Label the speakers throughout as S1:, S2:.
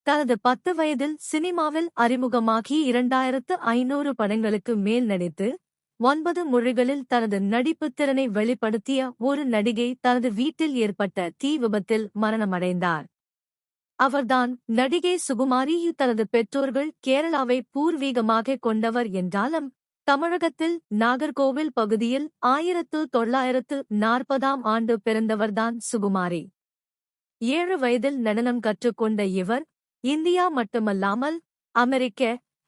S1: தனது 10 வயதில் சினிமாவில் அறிமுகமாகி 2500 படங்களுக்கு மேல் நடித்து 9 மொழிகளில் தனது நடிப்புத் திறனை வெளிப்படுத்திய ஒரு நடிகை தனது வீட்டில் ஏற்பட்ட தீ விபத்தில் மரணமடைந்தார். அவர்தான் நடிகை சுகுமாரி. தனது பெற்றோர்கள் கேரளாவை பூர்வீகமாக கொண்டவர் என்றாலும் தமிழகத்தில் நாகர்கோவில் பகுதியில் 1940ஆம் ஆண்டு பிறந்தவர்தான் சுகுமாரி. 7 வயதில் நடனம் கற்றுக்கொண்ட இவர் இந்தியா மட்டுமல்லாமல் அமெரிக்க,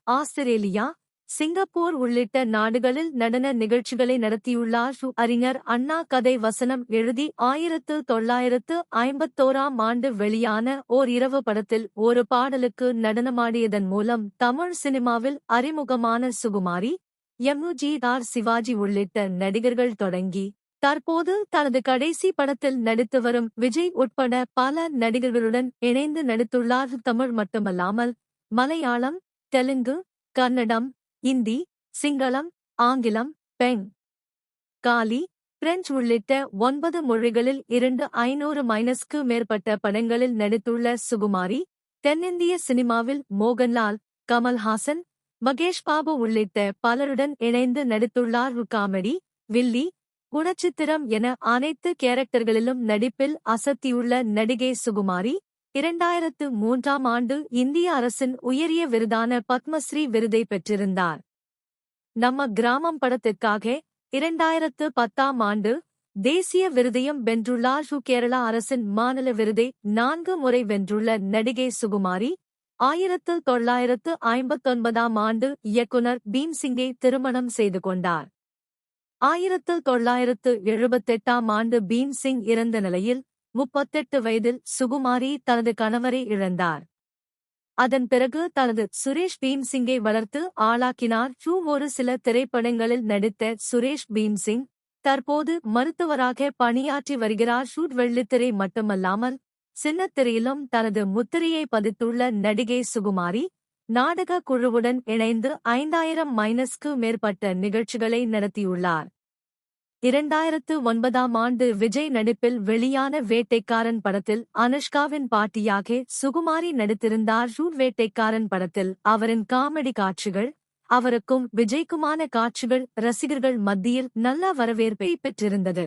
S1: ஆஸ்திரேலியா, சிங்கப்பூர் உள்ளிட்ட நாடுகளில் நடன நிகழ்ச்சிகளை நடத்தியுள்ளார். அறிஞர் அண்ணா கதை வசனம் எழுதி 1951ஆம் ஆண்டு வெளியான ஓர் இரவு படத்தில் ஒரு பாடலுக்கு நடனமாடியதன் மூலம் தமிழ் சினிமாவில் அறிமுகமான சுகுமாரி எம்.ஜி.ஆர். சிவாஜி உள்ளிட்ட நடிகர்கள் தொடங்கி தற்போது தனது கடைசி படத்தில் நடித்து வரும் விஜய் உட்பட பல நடிகர்களுடன் இணைந்து நடித்துள்ளார். தமிழ் மட்டுமல்லாமல் மலையாளம், தெலுங்கு, கன்னடம், இந்தி, சிங்களம், ஆங்கிலம், பெங்காலி, பிரெஞ்சு உள்ளிட்ட 9 மொழிகளில் 2500க்கு மேற்பட்ட படங்களில் நடித்துள்ள சுகுமாரி தென்னிந்திய சினிமாவில் மோகன்லால், கமல்ஹாசன், மகேஷ் பாபு உள்ளிட்ட பலருடன் இணைந்து நடித்துள்ளார். காமெடி, வில்லி, குணச்சித்திரம் என அனைத்து கேரக்டர்களிலும் நடிப்பில் அசத்தியுள்ள நடிகை சுகுமாரி 2003ஆம் ஆண்டு இந்திய அரசின் உயரிய விருதான பத்மஸ்ரீ விருதை பெற்றிருந்தார். நம்ம கிராமம் படத்திற்காக 2010ஆம் ஆண்டு தேசிய விருதையும் வென்றுள்ளார். கேரளா அரசின் மாநில விருதை 4 முறை வென்றுள்ள நடிகை சுகுமாரி 1959ஆம் ஆண்டு இயக்குனர் பீம்சிங்கை திருமணம் செய்து கொண்டார். 1978ஆம் ஆண்டு பீம்சிங் இறந்த நிலையில் 38 வயதில் சுகுமாரி தனது கணவரை இழந்தார். அதன் பிறகு தனது சுரேஷ் பீம்சிங்கை வளர்த்து ஆளாக்கினார். ஒரு சில திரைப்படங்களில் நடித்த சுரேஷ் பீம்சிங் தற்போது மருத்துவராக பணியாற்றி வருகிறார். வெள்ளித்திரை மட்டுமல்லாமல் சின்னத்திரையிலும் தனது முத்திரையை பதித்துள்ள நடிகை சுகுமாரி நாடக குழுவுடன் இணைந்து 5000க்கு மேற்பட்ட நிகழ்ச்சிகளை நடத்தியுள்ளார். 2009ஆம் ஆண்டு விஜய் நடிப்பில் வெளியான வேட்டைக்காரன் படத்தில் அனுஷ்காவின் பாட்டியாக சுகுமாரி நடித்திருந்தார். வேட்டைக்காரன் படத்தில் அவரின் காமெடி காட்சிகள், அவருக்கும் விஜய்க்குமான காட்சிகள் ரசிகர்கள் மத்தியில் நல்ல வரவேற்பை பெற்றிருந்தது.